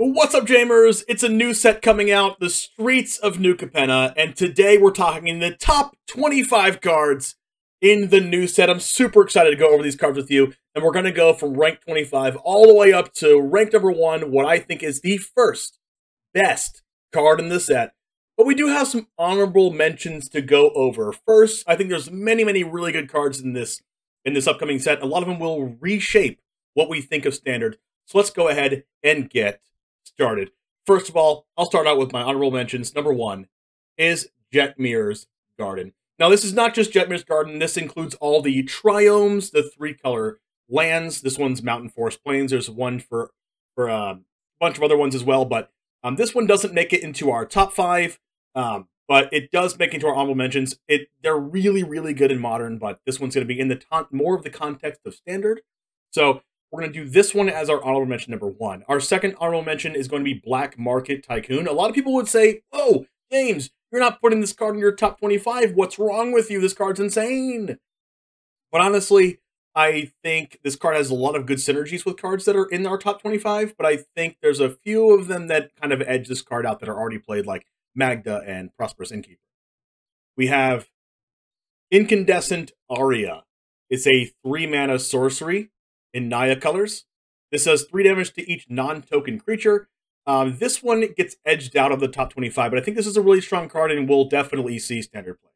What's up, Jamers? It's a new set coming out, The Streets of New Capenna, and today we're talking the top 25 cards in the new set. I'm super excited to go over these cards with you, and we're going to go from rank 25 all the way up to rank number 1, what I think is the first best card in the set. But we do have some honorable mentions to go over. First, I think there's many really good cards in this upcoming set. A lot of them will reshape what we think of Standard. So let's go ahead and get started. First of all, I'll start out with my honorable mentions. Number 1 is Jetmir's Garden. Now, this is not just Jetmir's Garden. This includes all the triomes, the 3-color lands. This one's Mountain, Forest, Plains. There's one for a bunch of other ones as well, but this one doesn't make it into our top 5, but it does make it into our honorable mentions. They're really good in Modern, but this one's going to be in the more of the context of Standard. So we're going to do this one as our honorable mention number 1. Our second honorable mention is going to be Black Market Tycoon. A lot of people would say, "Whoa, James, you're not putting this card in your top 25. What's wrong with you? This card's insane." But honestly, I think this card has a lot of good synergies with cards that are in our top 25, but I think there's a few of them that kind of edge this card out that are already played, like Magda and Prosperous Innkeeper. We have Incandescent Aria. It's a 3-mana sorcery in Naya colors. This does 3 damage to each non-token creature. This one gets edged out of the top 25, but I think this is a really strong card and will definitely see Standard play.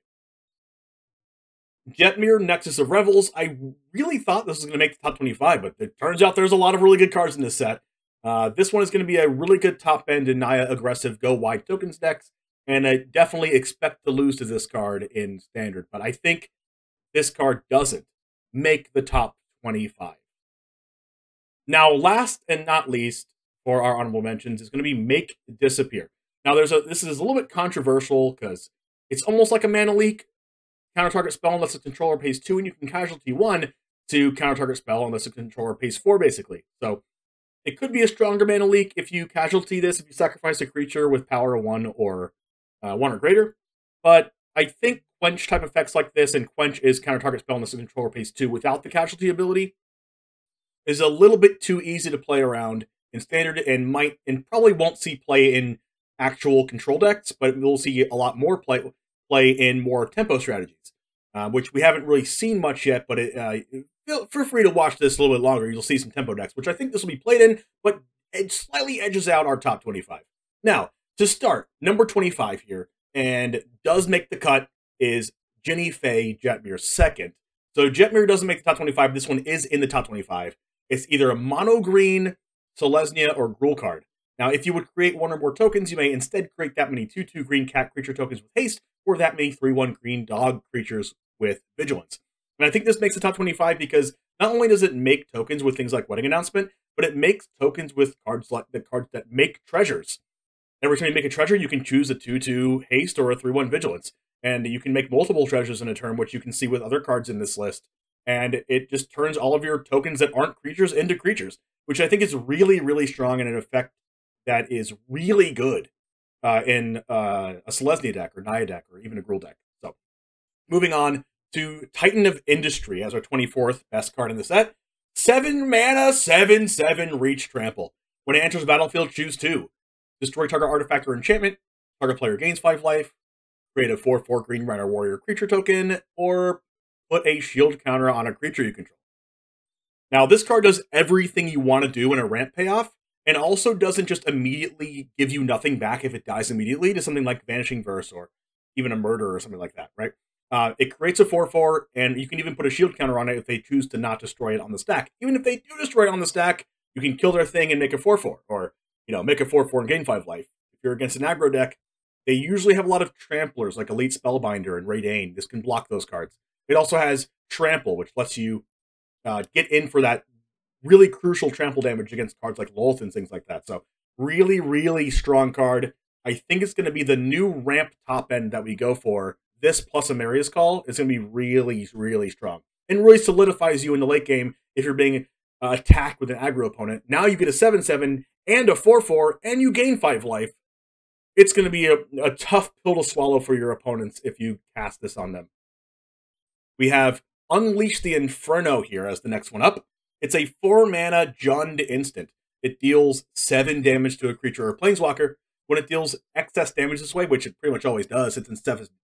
Jetmir, Nexus of Revels. I really thought this was going to make the top 25, but it turns out there's a lot of really good cards in this set. This one is going to be a really good top end in Naya aggressive go wide tokens decks, and I definitely expect to lose to this card in Standard, but I think this card doesn't make the top 25. Now, last and not least for our honorable mentions is going to be Make Disappear. Now, this is a little bit controversial because it's almost like a mana leak. Counter target spell unless the controller pays 2, and you can casualty 1 to counter target spell unless the controller pays 4, basically. So it could be a stronger mana leak if you casualty this, if you sacrifice a creature with power 1 or 1 or greater. But I think Quench type effects like this, and Quench is counter target spell unless the controller pays 2 without the casualty ability, is a little bit too easy to play around in Standard and probably won't see play in actual control decks, but we'll see a lot more play in more tempo strategies, which we haven't really seen much yet, but feel free to watch this a little bit longer. You'll see some tempo decks, which I think this will be played in, but it slightly edges out our top 25. Now, to start, number 25 here, and does make the cut, is Jinnie Faye, Jetmir's second. So Jetmir doesn't make the top 25. This one is in the top 25. It's either a mono green, Selesnya, or Gruul card. Now, if you would create 1 or more tokens, you may instead create that many 2/2 green cat creature tokens with haste, or that many 3/1 green dog creatures with vigilance. And I think this makes the top 25 because not only does it make tokens with things like Wedding Announcement, but it makes tokens with cards like the cards that make treasures. Every time you make a treasure, you can choose a 2/2 haste or a 3/1 vigilance. And you can make multiple treasures in a turn, which you can see with other cards in this list. And it just turns all of your tokens that aren't creatures into creatures, which I think is really strong and an effect that is really good in a Selesnya deck or Naya deck or even a Gruul deck. So, moving on to Titan of Industry as our 24th best card in the set. 7 mana, 7/7 Reach Trample. When it enters the battlefield, choose 2. Destroy target artifact or enchantment. Target player gains 5 life. Create a 4/4 Green Rider Warrior creature token, or put a shield counter on a creature you control. Now, this card does everything you want to do in a ramp payoff, and also doesn't just immediately give you nothing back if it dies immediately to something like Vanishing Verse or even a Murder or something like that, right? It creates a 4/4, and you can even put a shield counter on it if they choose to not destroy it on the stack. Even if they do destroy it on the stack, you can kill their thing and make a 4/4, or make a 4/4 and gain 5 life. If you're against an aggro deck, they usually have a lot of tramplers like Elite Spellbinder and Raidane. This can block those cards. It also has Trample, which lets you get in for that really crucial trample damage against cards like Lolth and things like that. So really strong card. I think it's going to be the new ramp top end that we go for. This plus Amaria's Call is going to be really strong. And really solidifies you in the late game if you're being attacked with an aggro opponent. Now you get a 7/7 and a 4/4, and you gain 5 life. It's going to be a tough pill to swallow for your opponents if you cast this on them. We have Unleash the Inferno here as the next one up. It's a 4-mana Jund instant. it deals 7 damage to a creature or planeswalker. When it deals excess damage this way, which it pretty much always does, since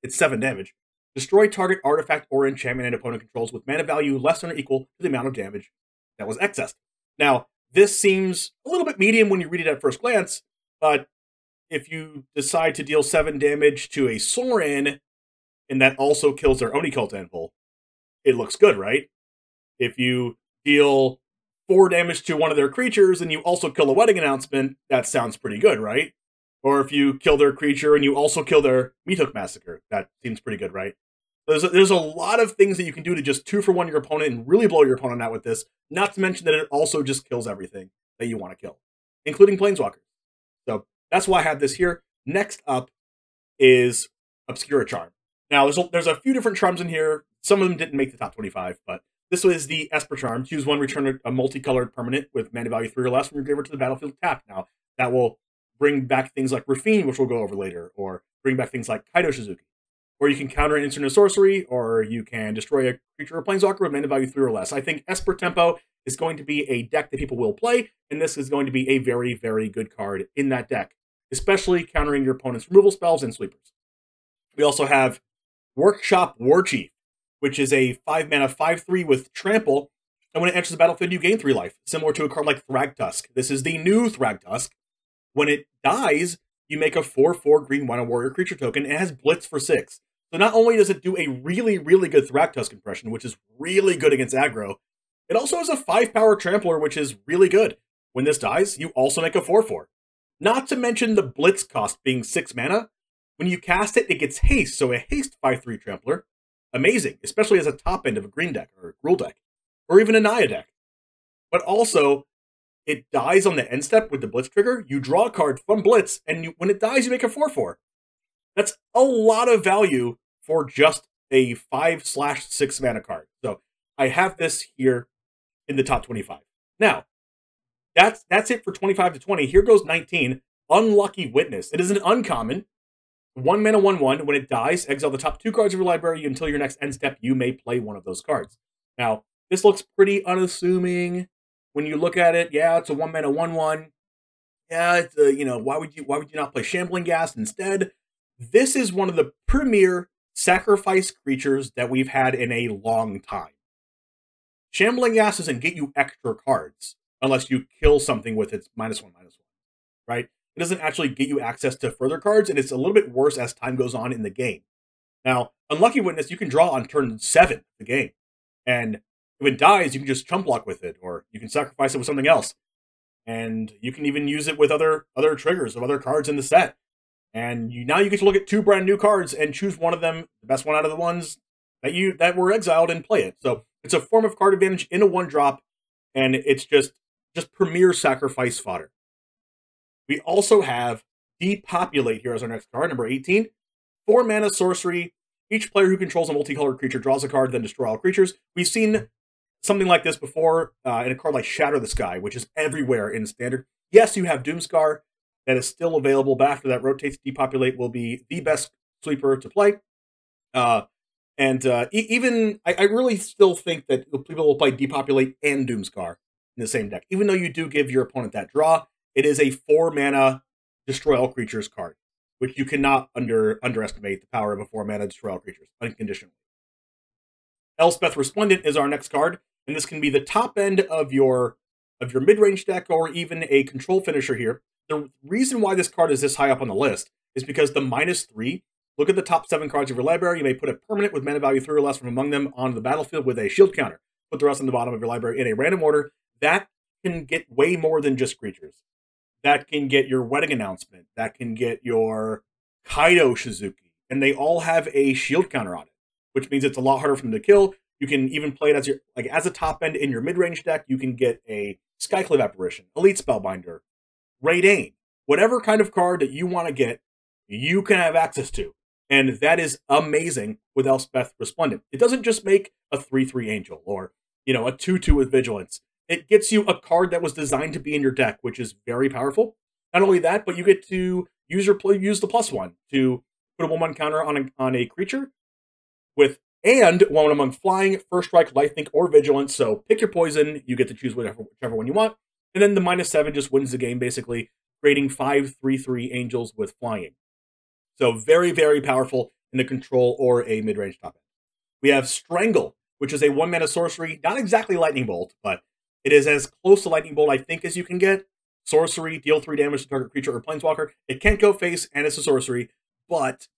it's 7 damage, destroy target artifact or enchantment an opponent controls with mana value less than or equal to the amount of damage that was excessed. Now, this seems a little bit medium when you read it at first glance, but if you decide to deal 7 damage to a Sorin, and that also kills their Oni Cult Anvil, it looks good, right? If you deal 4 damage to one of their creatures and you also kill a Wedding Announcement, that sounds pretty good, right? Or if you kill their creature and you also kill their Meathook Massacre, that seems pretty good, right? There's a lot of things that you can do to just 2-for-1 your opponent and really blow your opponent out with this, not to mention that it also just kills everything that you want to kill, including Planeswalkers. So that's why I have this here. Next up is Obscura Charm. Now, there's a few different charms in here. Some of them didn't make the top 25, but this was the Esper Charm. Choose one, return a multicolored permanent with mana value 3 or less from your graveyard to the battlefield tapped. Now, that will bring back things like Raffine, which we'll go over later, or bring back things like Kaido Shizuki. Or you can counter an instant or sorcery, or you can destroy a creature or planeswalker with mana value 3 or less. I think Esper Tempo is going to be a deck that people will play, and this is going to be a very, very good card in that deck, especially countering your opponent's removal spells and sweepers. We also have Workshop Warchief, which is a 5-mana 5/3 with Trample, and when it enters the battlefield, you gain 3 life, similar to a card like Thragtusk. This is the new Thragtusk. When it dies, you make a 4/4 green Wino Warrior creature token, and it has Blitz for 6. So not only does it do a really, really good Thragtusk impression, which is really good against aggro, it also has a 5-power Trampler, which is really good. When this dies, you also make a 4/4. Not to mention the Blitz cost being 6 mana. When you cast it, it gets haste, so a haste 5/3 Trampler. Amazing, especially as a top end of a green deck, or a Gruul deck, or even a Naya deck. But also, it dies on the end step with the Blitz trigger, you draw a card from Blitz, and when it dies, you make a 4/4. That's a lot of value for just a 5/6 mana card. So I have this here in the top 25. Now, that's it for 25 to 20. Here goes 19. Unlucky Witness. It is an uncommon. 1 mana 1/1. When it dies, exile the top 2 cards of your library until your next end step. You may play one of those cards. Now, this looks pretty unassuming when you look at it. Yeah, it's a 1 mana 1/1. Yeah, it's why would you not play Shambling Ghast instead? This is one of the premier sacrifice creatures that we've had in a long time. Shambling Ghast doesn't get you extra cards unless you kill something with its -1/-1, right? It doesn't actually get you access to further cards, and it's a little bit worse as time goes on in the game. Now, Unlucky Witness, you can draw on turn 7 of the game, and if it dies, you can just chump block with it, or you can sacrifice it with something else, and you can even use it with other triggers of other cards in the set. And now you get to look at 2 brand new cards and choose one of them, the best one out of the ones that were exiled, and play it. So it's a form of card advantage in a 1-drop, and it's just premier sacrifice fodder. We also have Depopulate here as our next card, number 18. 4 mana sorcery. Each player who controls a multicolored creature draws a card, then destroy all creatures. We've seen something like this before in a card like Shatter the Sky, which is everywhere in Standard. Yes, you have Doomscar that is still available, but after that rotates, Depopulate will be the best sweeper to play. Even I really still think that people will play Depopulate and Doomscar in the same deck. Even though you do give your opponent that draw, it is a 4 mana Destroy All Creatures card, which you cannot underestimate the power of a 4 mana Destroy All Creatures, unconditionally. Elspeth Resplendent is our next card, and this can be the top end of your mid-range deck, or even a control finisher here. The reason why this card is this high up on the list is because the -3, look at the top 7 cards of your library, you may put a permanent with mana value 3 or less from among them onto the battlefield with a shield counter. Put the rest on the bottom of your library in a random order. That can get way more than just creatures. That can get your Wedding Announcement. That can get your Kaido Shizuki. And they all have a shield counter on it, which means it's a lot harder for them to kill. You can even play it as a top end in your mid-range deck. You can get a Skyclave Apparition, Elite Spellbinder, Raidane. Whatever kind of card that you want to get, you can have access to. And that is amazing with Elspeth Resplendent. It doesn't just make a 3/3 Angel or, a 2/2 with Vigilance. It gets you a card that was designed to be in your deck, which is very powerful. Not only that, but you get to use the +1 to put a 1/1 counter on a creature and one among flying, first strike, lifelink, or vigilance. So pick your poison. You get to choose whichever one you want. And then the -7 just wins the game, basically, creating 5/3/3 angels with flying. So very, very powerful in the control or a mid-range top end. We have Strangle, which is a 1-mana sorcery, not exactly Lightning Bolt, but it is as close to Lightning Bolt, I think, as you can get. Sorcery, deal 3 damage to target creature or planeswalker. It can't go face, and it's a sorcery, but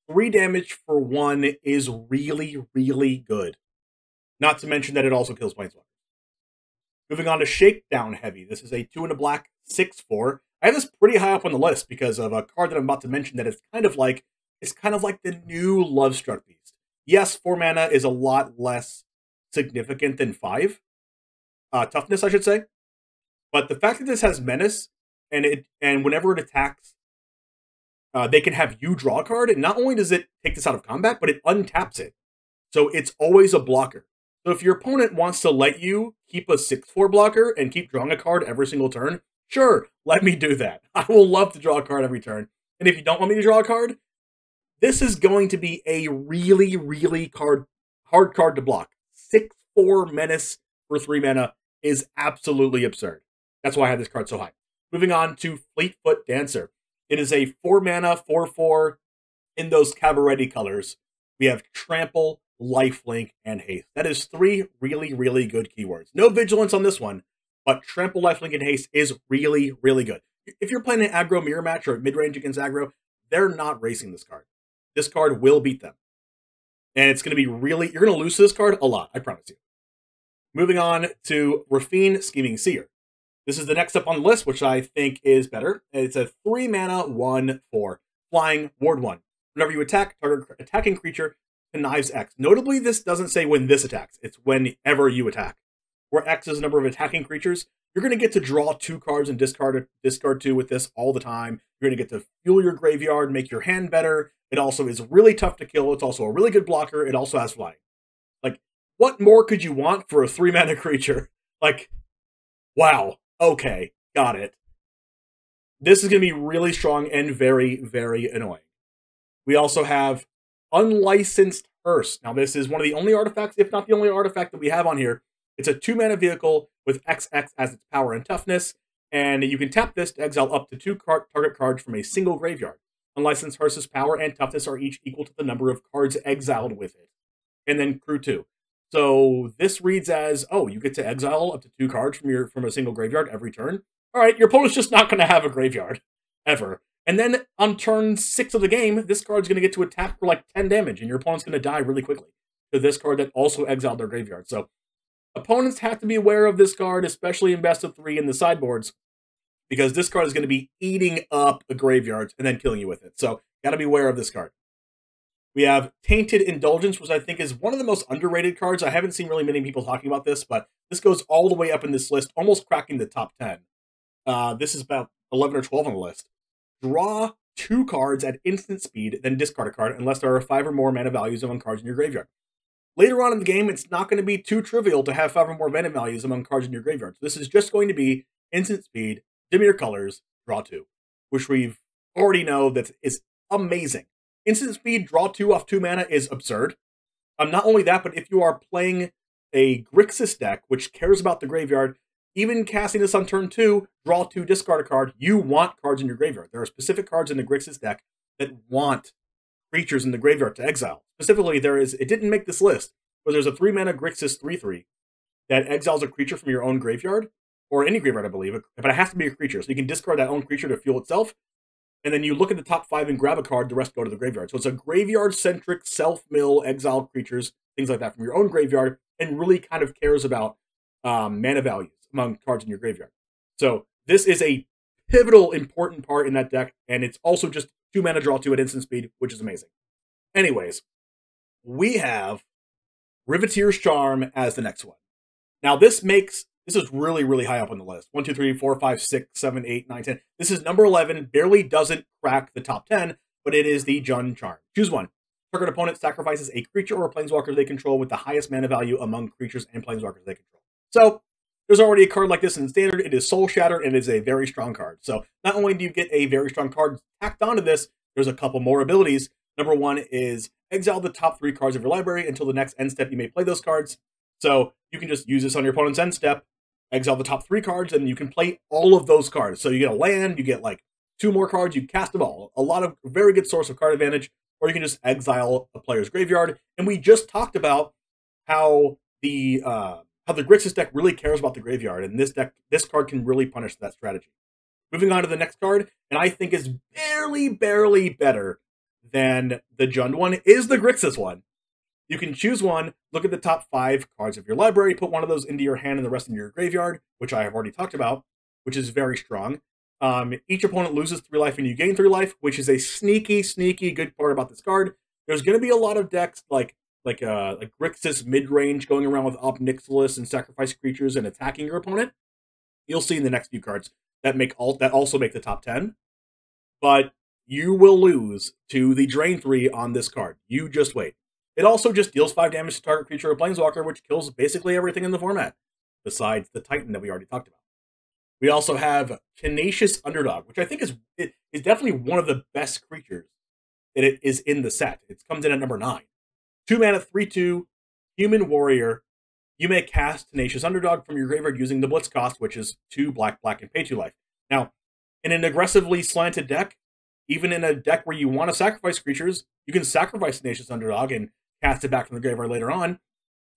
3 damage for 1 is really, really good. Not to mention that it also kills planeswalkers. Moving on to Shakedown Heavy. This is a 2 and a black, 6/4. I have this pretty high up on the list because of a card that I'm about to mention that is kind of like the new Lovestruck Beast. Yes, 4 mana is a lot less significant than 5. Toughness, I should say. But the fact that this has Menace, and whenever it attacks, they can have you draw a card, and not only does it take this out of combat, but it untaps it. So it's always a blocker. So if your opponent wants to let you keep a 6/4 blocker and keep drawing a card every single turn, sure, let me do that. I will love to draw a card every turn. And if you don't want me to draw a card, this is going to be a really, really hard card to block. 6/4 Menace for 3 mana is absolutely absurd. That's why I have this card so high. Moving on to Fleetfoot Dancer. It is a 4 mana, 4/4 in those Cabaretti colors. We have Trample, Lifelink, and Haste. That is 3 really, really good keywords. No Vigilance on this one, but Trample, Lifelink, and Haste is really, really good. If you're playing an aggro mirror match or mid-range against aggro, they're not racing this card. This card will beat them. And it's going to be really, you're going to lose to this card a lot, I promise you. Moving on to Raffine, Scheming Seer. This is the next up on the list, which I think is better. It's a 3 mana, 1/4. Flying, ward 1. Whenever you attack, target attacking creature connives X. Notably, this doesn't say when this attacks. It's whenever you attack. Where X is the number of attacking creatures, you're going to get to draw 2 cards and discard 2 with this all the time. You're going to get to fuel your graveyard, make your hand better. It also is really tough to kill. It's also a really good blocker. It also has flying. Like, what more could you want for a 3 mana creature? Like, wow. Okay, got it. This is going to be really strong and very, very annoying. We also have Unlicensed Hearse. Now, this is one of the only artifacts, if not the only artifact that we have on here. It's a 2 mana vehicle with XX as its power and toughness, and you can tap this to exile up to 2 target cards from a single graveyard. Unlicensed Hearse's power and toughness are each equal to the number of cards exiled with it. And then crew 2. So this reads as, oh, you get to exile up to 2 cards from a single graveyard every turn. All right, your opponent's just not going to have a graveyard, ever. And then on turn 6 of the game, this card's going to get to attack for like 10 damage, and your opponent's going to die really quickly to this card that also exiled their graveyard. So opponents have to be aware of this card, especially in best of 3 in the sideboards, because this card is going to be eating up the graveyards and then killing you with it. So got to be aware of this card. We have Tainted Indulgence, which I think is one of the most underrated cards. I haven't seen really many people talking about this, but this goes all the way up in this list, almost cracking the top 10. This is about 11 or 12 on the list. Draw 2 cards at instant speed, then discard a card, unless there are 5 or more mana values among cards in your graveyard. Later on in the game, it's not going to be too trivial to have 5 or more mana values among cards in your graveyard. So this is just going to be instant speed, dim your colors, draw 2, which we've already know that is amazing. Instant speed, draw 2 off 2 mana is absurd. Not only that, but if you are playing a Grixis deck, which cares about the graveyard, even casting this on turn 2, draw 2, discard a card, you want cards in your graveyard. There are specific cards in the Grixis deck that want creatures in the graveyard to exile. Specifically, it didn't make this list, but there's a 3 mana Grixis 3/3 that exiles a creature from your own graveyard, or any graveyard, I believe, but it has to be a creature. So you can discard that own creature to fuel itself, and then you look at the top 5 and grab a card, the rest go to the graveyard. So it's a graveyard-centric, self-mill, exile creatures, things like that from your own graveyard, and really kind of cares about mana values among cards in your graveyard. So this is a pivotal, important part in that deck, and it's also just 2 mana draw 2 at instant speed, which is amazing. Anyways, we have Riveteer's Charm as the next one. Now this is really, really high up on the list. 1, 2, 3, 4, 5, 6, 7, 8, 9, 10. This is number 11, barely doesn't crack the top 10, but it is the Jun Charm. Choose one. Target opponent sacrifices a creature or a planeswalker they control with the highest mana value among creatures and planeswalkers they control. So, there's already a card like this in Standard. It is Soul Shatter, and it is a very strong card. So, not only do you get a very strong card tacked onto this, there's a couple more abilities. Number 1 is exile the top 3 cards of your library until the next end step you may play those cards. So, you can just use this on your opponent's end step, exile the top 3 cards, and you can play all of those cards. So you get a land, you get like 2 more cards, you cast them all. A lot of very good source of card advantage, or you can just exile a player's graveyard. And we just talked about how the Grixis deck really cares about the graveyard, and this card can really punish that strategy. Moving on to the next card, and I think is barely better than the Jund one, is the Grixis one. You can choose one, look at the top 5 cards of your library, put one of those into your hand and the rest into your graveyard, which I have already talked about, which is very strong. Each opponent loses 3 life and you gain 3 life, which is a sneaky good part about this card. There's going to be a lot of decks like Grixis mid-range going around with Op Nixilis and sacrifice creatures and attacking your opponent. You'll see in the next few cards that also make the top 10. But you will lose to the Drain 3 on this card. You just wait. It also just deals 5 damage to target creature or planeswalker, which kills basically everything in the format, besides the Titan that we already talked about. We also have Tenacious Underdog, which I think is definitely one of the best creatures that it is in the set. It comes in at number 9. 2 mana, 3/2, human warrior. You may cast Tenacious Underdog from your graveyard using the Blitz cost, which is 2 black, and pay 2 life. Now, in an aggressively slanted deck, even in a deck where you want to sacrifice creatures, you can sacrifice Tenacious Underdog and cast it back from the graveyard later on.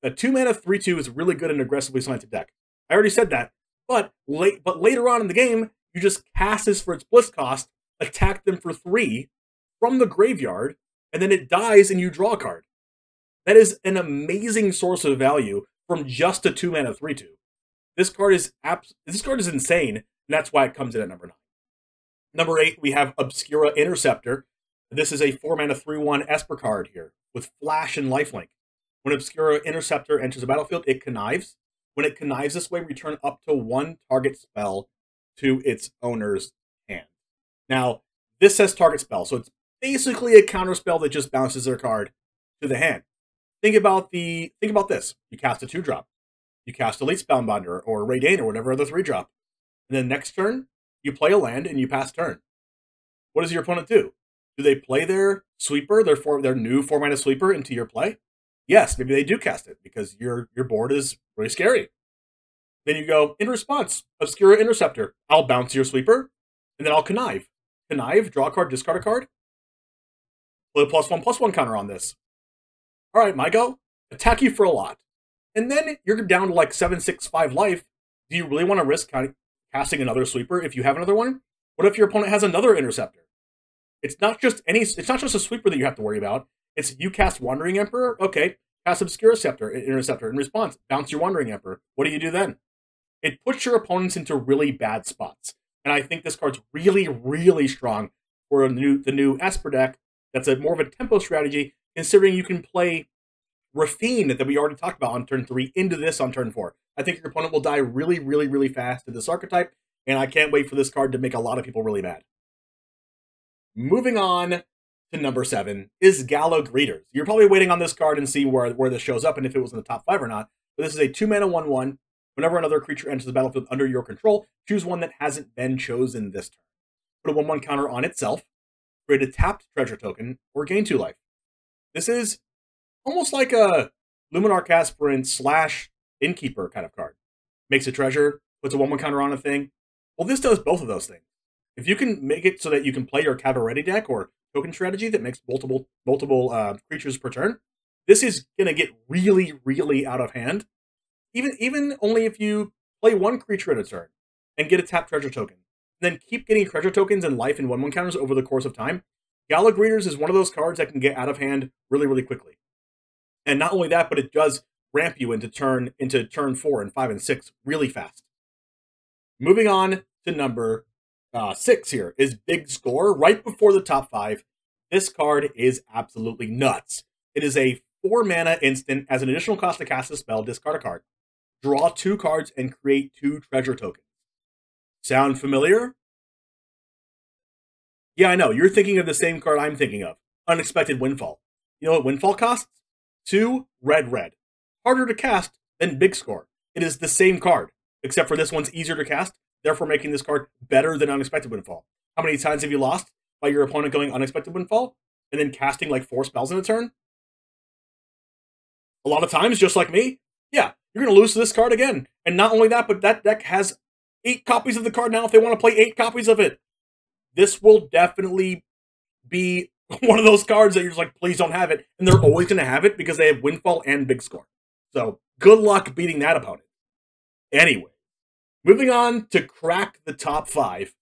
The 2 mana, 3/2 is really good in an aggressively slanted deck. I already said that, but later on in the game, you just cast this for its Blitz cost, attack them for 3 from the graveyard, and then it dies and you draw a card. That is an amazing source of value from just a 2 mana 3/2. This card is insane, and that's why it comes in at number 9. Number 8, we have Obscura Interceptor. This is a 4 mana 3/1 Esper card here with Flash and Lifelink. When Obscura Interceptor enters the battlefield, it connives. When it connives this way, return up to 1 target spell to its owner's hand. Now, this says target spell, so it's basically a counter spell that just bounces their card to the hand. Think about this. You cast a 2-drop. You cast Elite Spellbinder or Raidane or whatever other 3-drop. And then next turn, you play a land and you pass turn. What does your opponent do? Do they play their sweeper, their new 4 mana sweeper into your play? Yes, maybe they do cast it because your board is really scary. Then you go, in response, Obscura Interceptor. I'll bounce your sweeper, and then I'll connive. Connive, draw a card, discard a card. Play a +1/+1 counter on this. All right, my go. Attack you for a lot. And then you're down to like 7/6/5 life. Do you really want to risk casting another sweeper if you have another one? What if your opponent has another interceptor? It's not just a sweeper that you have to worry about. It's you cast Wandering Emperor. Okay, cast Obscura Interceptor in response. Bounce your Wandering Emperor. What do you do then? It puts your opponents into really bad spots. And I think this card's really strong for the new Esper deck. That's more of a tempo strategy, considering you can play Raffine that we already talked about on turn 3 into this on turn 4. I think your opponent will die really fast to this archetype, and I can't wait for this card to make a lot of people really mad. Moving on to number 7 is Gala Greeters. You're probably waiting on this card and see where this shows up and if it was in the top 5 or not. But this is a 2 mana 1/1. Whenever another creature enters the battlefield under your control, choose one that hasn't been chosen this turn. Put a 1/1 counter on itself, create a tapped treasure token, or gain 2 life. This is almost like a Luminarch Aspirant / Innkeeper kind of card. Makes a treasure, puts a 1/1 counter on a thing. Well, this does both of those things. If you can make it so that you can play your Cabaret deck or token strategy that makes multiple creatures per turn, this is going to get really out of hand. Even only if you play 1 creature at a turn and get a tapped treasure token, and then keep getting treasure tokens and life and 1/1 counters over the course of time. Gala Greeters is one of those cards that can get out of hand really quickly. And not only that, but it does ramp you into turn 4 and 5 and 6 really fast. Moving on to number 6 here is Big Score, right before the top 5. This card is absolutely nuts. It is a 4 mana instant. As an additional cost to cast a spell, discard a card. Draw 2 cards and create 2 treasure tokens. Sound familiar? Yeah, I know. You're thinking of the same card I'm thinking of. Unexpected Windfall. You know what Windfall costs? 2 red. Harder to cast than Big Score. It is the same card, except for this one's easier to cast, therefore making this card better than Unexpected Windfall. How many times have you lost by your opponent going Unexpected Windfall and then casting like 4 spells in a turn? A lot of times, just like me. Yeah, you're going to lose to this card again. And not only that, but that deck has 8 copies of the card now if they want to play 8 copies of it. This will definitely be one of those cards that you're just like, please don't have it. And they're always going to have it because they have Windfall and Big Score. So good luck beating that opponent. Anyway, moving on to crack the top 5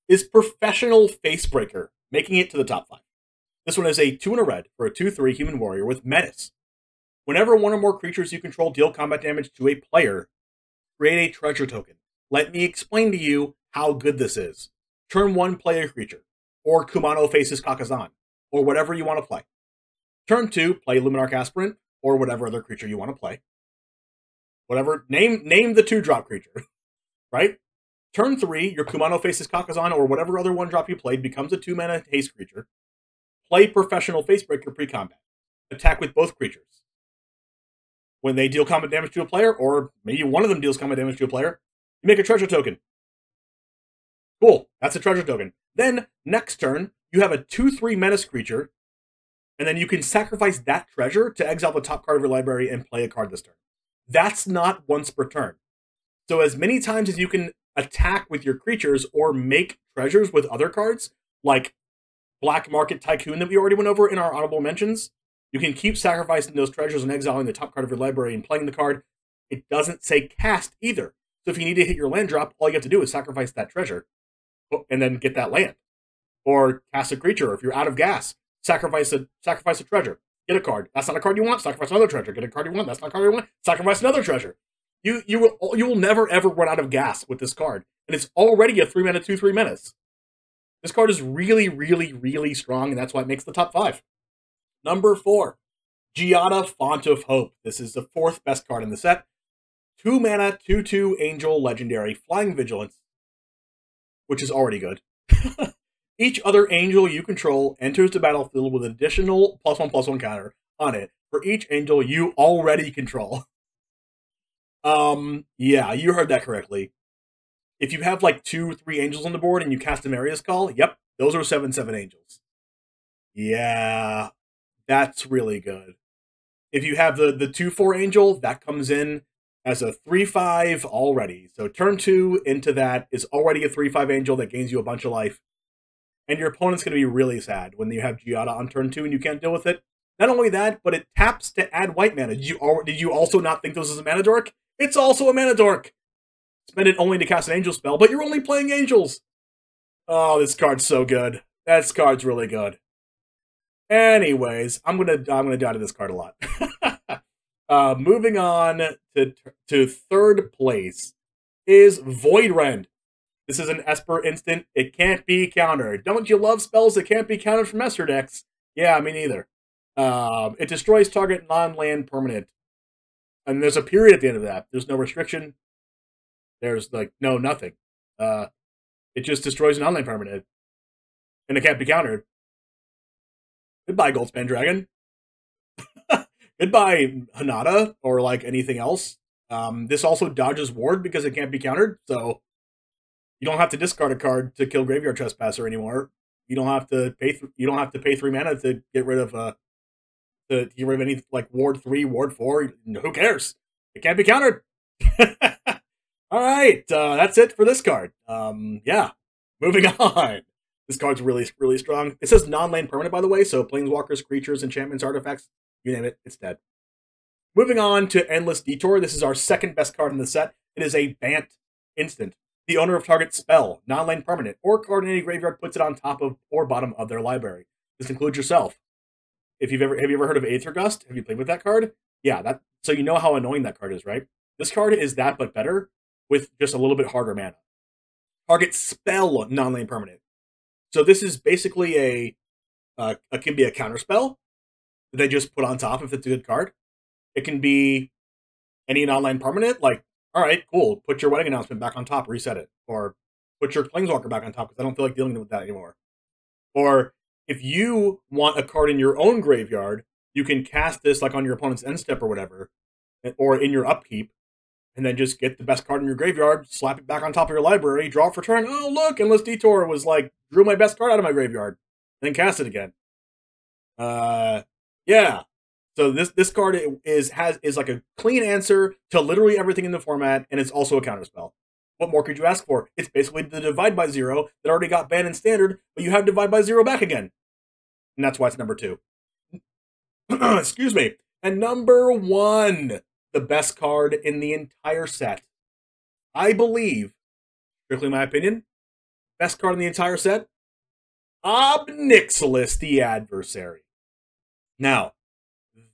is Professional Facebreaker, making it to the top 5. This one is a 2 and a red for a 2/3 human warrior with Menace. Whenever one or more creatures you control deal combat damage to a player, create a treasure token. Let me explain to you how good this is. Turn 1, play a creature, or Kumano faces Kakazan, or whatever you want to play. Turn 2, play Luminarch Aspirant, or whatever other creature you want to play. Whatever, name the 2-drop creature, right? Turn 3, your Kumano faces Kakazan, or whatever other 1-drop you played becomes a 2-mana haste creature. Play Professional Facebreaker pre-combat. Attack with both creatures. When they deal combat damage to a player, or maybe one of them deals combat damage to a player, you make a treasure token. Cool, that's a treasure token. Then, next turn, you have a 2/3 menace creature, and then you can sacrifice that treasure to exile the top card of your library and play a card this turn. That's not once per turn. So as many times as you can attack with your creatures or make treasures with other cards, like Black Market Tycoon that we already went over in our honorable mentions, you can keep sacrificing those treasures and exiling the top card of your library and playing the card. It doesn't say cast either. So if you need to hit your land drop, all you have to do is sacrifice that treasure and then get that land. Or cast a creature, or if you're out of gas, sacrifice a treasure. Get a card. That's not a card you want. Sacrifice another treasure. Get a card you want. That's not a card you want. Sacrifice another treasure. You will never ever run out of gas with this card. And it's already a 3-mana 2/3 menace. This card is really, really, really strong, and that's why it makes the top 5. Number 4, Giada, Font of Hope. This is the 4th best card in the set. 2-mana 2/2 Angel Legendary Flying Vigilance, which is already good. Each other angel you control enters the battlefield with an additional +1/+1 counter on it for each angel you already control. Yeah, you heard that correctly. If you have like 2-3 angels on the board and you cast a Maria's Call, yep, those are 7/7 angels. Yeah, that's really good. If you have the 2/4 angel, that comes in as a 3/5 already. So turn 2 into that is already a 3/5 angel that gains you a bunch of life. And your opponent's going to be really sad when you have Giada on turn 2 and you can't deal with it. Not only that, but it taps to add white mana. Did you also not think this was a mana dork? It's also a mana dork. Spend it only to cast an angel spell, but you're only playing angels. Oh, this card's so good. That card's really good. Anyways, I'm gonna die to this card a lot. Moving on to 3rd place is Voidrend. This is an Esper instant. It can't be countered. Don't you love spells that can't be countered from Esper decks? Yeah, me neither. It destroys target non-land permanent. And there's a period at the end of that. There's no restriction. There's like nothing. It just destroys a non-land permanent. And it can't be countered. Goodbye, Goldspan Dragon. Goodbye, Hanada, or like anything else. This also dodges ward because it can't be countered, so you don't have to discard a card to kill Graveyard Trespasser anymore. You don't have to pay. You don't have to pay 3 mana to get rid of any like ward 3, ward 4. Who cares? It can't be countered. All right, that's it for this card. Yeah, moving on. This card's really, really strong. It says non-land permanent, by the way, so planeswalkers, creatures, enchantments, artifacts, you name it, it's dead. Moving on to Endless Detour. This is our 2nd best card in the set. It is a Bant instant. The owner of target spell, non-land permanent, or card in any graveyard puts it on top of or bottom of their library. This includes yourself. Have you ever heard of Aether Gust? Have you played with that card? Yeah, so you know how annoying that card is, right? This card is that, but better, with just a little bit harder mana. Target spell, non-land permanent. So this is basically it can be a counter spell that they just put on top if it's a good card. It can be any non-land permanent, like, all right, cool, put your wedding announcement back on top, reset it. Or put your Planeswalker back on top because I don't feel like dealing with that anymore. Or if you want a card in your own graveyard, you can cast this like on your opponent's end step or whatever, or in your upkeep, and then just get the best card in your graveyard, slap it back on top of your library, draw it for turn. Oh, look, Endless Detour was like, drew my best card out of my graveyard, then cast it again. Yeah. So this card is like a clean answer to literally everything in the format, and it's also a counterspell. What more could you ask for? It's basically the Divide by Zero that already got banned in Standard, but you have Divide by Zero back again. And that's why it's number 2. Excuse me. And number 1, the best card in the entire set. I believe, strictly my opinion, best card in the entire set, Obnixilis the Adversary. Now,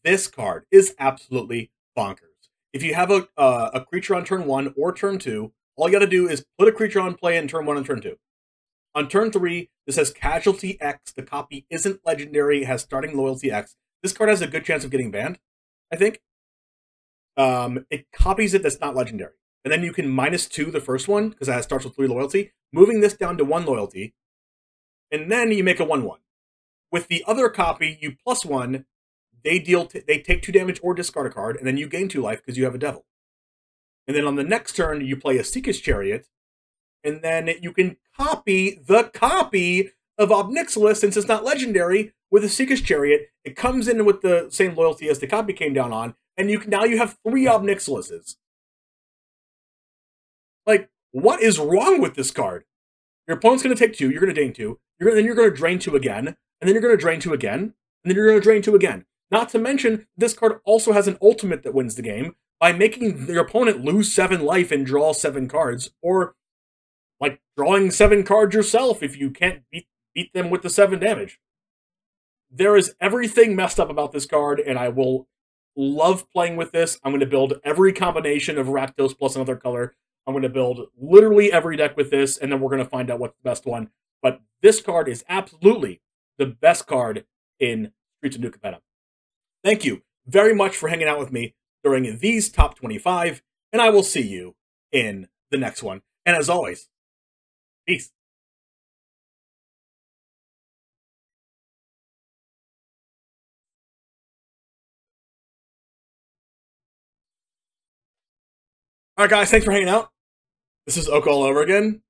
this card is absolutely bonkers. If you have a creature on turn 1 or turn 2, all you got to do is put a creature on play in turn 1 and turn 2. On turn 3, this has Casualty X. The copy isn't legendary. It has Starting Loyalty X. This card has a good chance of getting banned, I think. It copies it that's not legendary. And then you can -2 the first one, because it starts with 3 loyalty, moving this down to 1 loyalty. And then you make a 1/1. With the other copy, you +1, they take 2 damage or discard a card, and then you gain 2 life because you have a devil. And then on the next turn, you play a Seeker's Chariot, and then you can copy the copy of Obnixilis, since it's not legendary, with a Seeker's Chariot. It comes in with the same loyalty as the copy came down on, and now you have 3 Obnixilises. Like, what is wrong with this card? Your opponent's going to take 2, you're going to gain 2, then you're going to drain 2 again, and then you're going to drain 2 again, and then you're going to drain 2 again. Not to mention, this card also has an ultimate that wins the game by making your opponent lose 7 life and draw 7 cards, or like drawing 7 cards yourself if you can't beat them with the 7 damage. There is everything messed up about this card, and I will love playing with this. I'm going to build every combination of Rakdos plus another color. I'm going to build literally every deck with this, and then we're going to find out what's the best one. But this card is absolutely the best card in Streets of New Capenna. Thank you very much for hanging out with me during these top 25, and I will see you in the next one. And as always, peace. All right, guys, thanks for hanging out. This is Oak all over again.